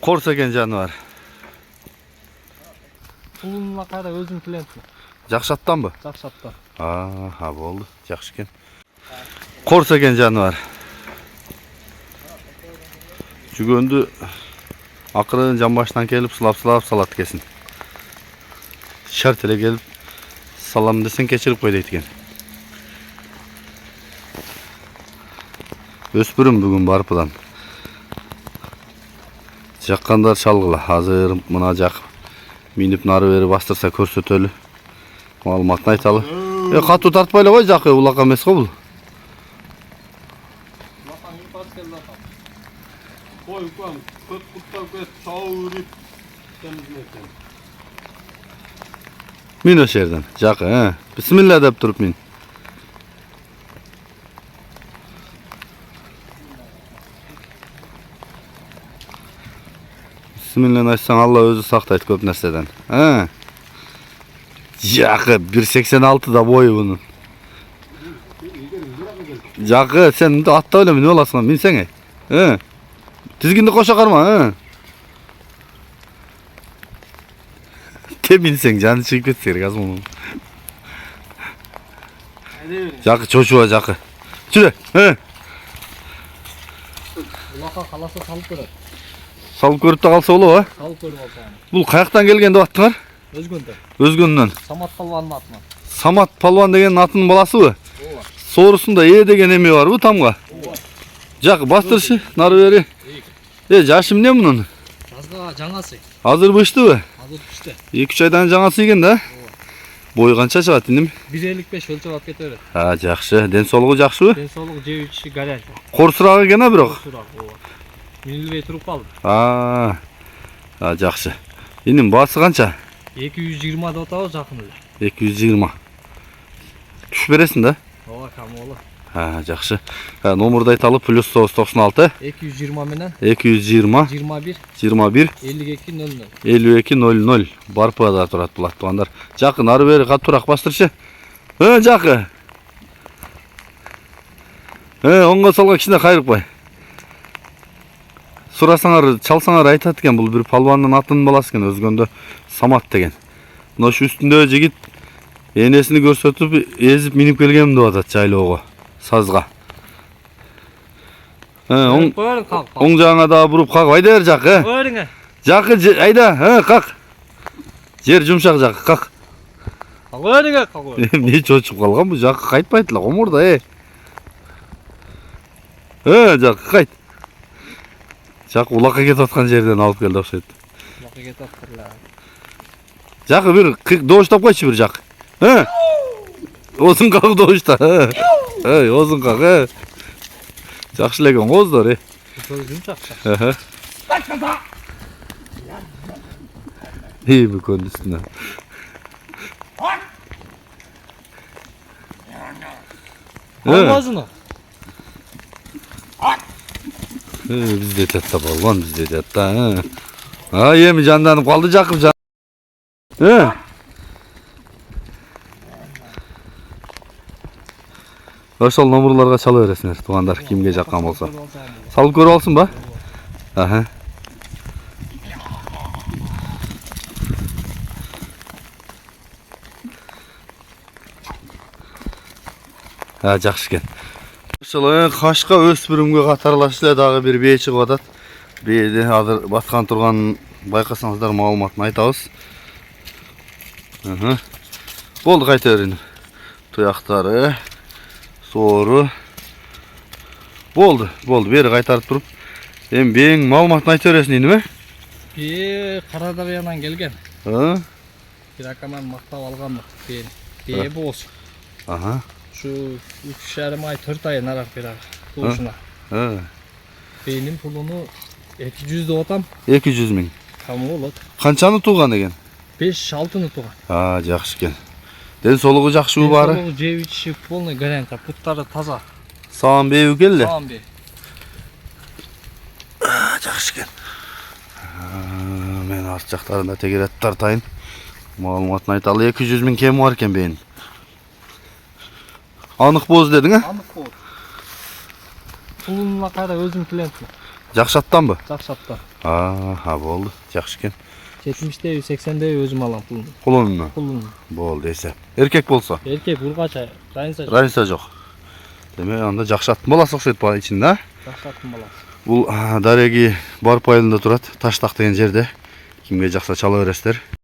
Kors eкен жаныбар. Pulunla kayda özüm kilentmi? Жақсы аттан бы? Жақсы аттан. Болды. Жақсы екен. Kors eкен жаныбар. Жүгөнді ақырын жамбаштан келіп сылап салат кесін. Шарт еле келіп салам десен кешіріп қой дейді екен. Өспірім бүгін барпыдан. Жаққандар шалғыла. Азыр мына жақ миніп нары бері бастырса көрсөтөлі. Малыматын айталы. Қату тартпайлы ғой жақы улақа емес қой бұл. Min o'sha yerdan. Жақы, Bismillah deb turib min. Bismillah aytsang Allah o'zi saqtaydi ko'p narsadan. Жақы 1.86 da boyu bunun. Жақы sen atta öyle mi ne olasın minsene? Tizginni koşa karma. Te minsen canı çıkıp etser gaz bunu. Жақы çocuğa Жақы. Şuraya. Ulaka kalasa salıp görür. Salıp görüp de kalsa olur ha? Salıp görür olsa. Bu kayaktan gelgen de attыңар? Özgünden. Özgünden. Samat palvanın atına. Samat palvan деген atının balası bu. Sorusunda деген emeği var bu tamga. Жақы bastırışı narı beri. Yaşım ne bunun? Жазға жаңасы. Hazır bıştı bu. Hazır pişti. 2-3 aydan жаңасы еген de. Boyu qancha шығат деймін? 1.55 өлчеп алып кете берет. Жақсы. Денсаулығы жақсы bu? Денсаулығы жеп іші гараж. Қорсырағы екен бірақ. Минилбей тұрып қалды. Жақсы. Енім басы қанша? 220 да отауы жақын өлі. 220. Түш бересің да? Камолы. Жақсы. Номырды айталы +996 220 менен 220 21 21 5200. 5200 барпада тұрат бұл аттығандар. Жақын ары бері қат тұрақ бастыршы. Жақы. Оңға солға кішіне қайрық бай. Сұрасаңар, чалсаңар айтат екен, бұл бір палванның атының баласы екен, Өзгөнді Самат деген. Мына шу үстінде жігіт енесini көрсөтіп, езіп миніп келгенім деп атат жайлауға, сазға. Оң жағыңа да бұрып қақ, айда бер Жақы. Жақы, айда, қақ. Жер жұмшақ Жақы, қақ. Не чочып қалған бұл Жақы қайтпайтыла, ғомырда, Жақы қайт. Жақы улаққа кетіп атқан жерден алып келді оқшайды. Улаққа кетіп атқырла. Жақы бір доғыштап қойшы бір Жақы. Озын қақ доғышта. Озын қақ. Жақшылеген қоздар. Жұмшақша. Бұл көнді үстіне. Алмазыны. Bizde tetta balvan bizde tetta. Yemi candanıp kaldı Жақып can. Ошол номерларга чала бересиңер, тугандар, кимге жаккан болсо. Салып көрүп алсын ба? Жакшы экен. Ошол кашка өспүрүмгө катарлаш эле дагы бир бээ чыгып атат. Бээде азыр баткан турганын байкасаңыздар маалыматын айтабыз. Болду кайта берин. Туяктары, соору. Болду, бери кайтарып туруп. Эми бээң маалыматын айта бересиң деймби? Бээ Карадарыянан келген. Бир акаман мактап алган бээ болсун. Şu 3,5 ay 4 ay narak berar doğuşuna. Benim pulunu 200 de otam. 200 ming. Tamam olur. Qanchani tuğgan egen? 5-6'ны tuğgan. Жақсы екен. Денсаулығы жақсы бары? Денсаулығы жеп іші полный гарантия, путтары таза. Саған беу келді? Саған беу. Жақсы екен. Мен арт жақтарында тегерет тартайын. Малыматын айталы 200 мing кем бар екен бейін. Анық боз дедің, Анық боз. Пулунла қайда өзім клиентім. Жакшаттан mı? Жақшаттан. Ha boldu. Жақшы ekan. 70'de 80'de özüm alam pulunu. Kulununu. Pulunu. Bol dese. Erkek bolsa. Erkek urgaça, rayınsa Raysa жоқ. Demek anda жакшаттын баласы окшойт ба ичинде. жақшаттың баласы. Бул Дареги Барпайылында турат. Таштак деген жерде. Кимге жакса чала бересиздер.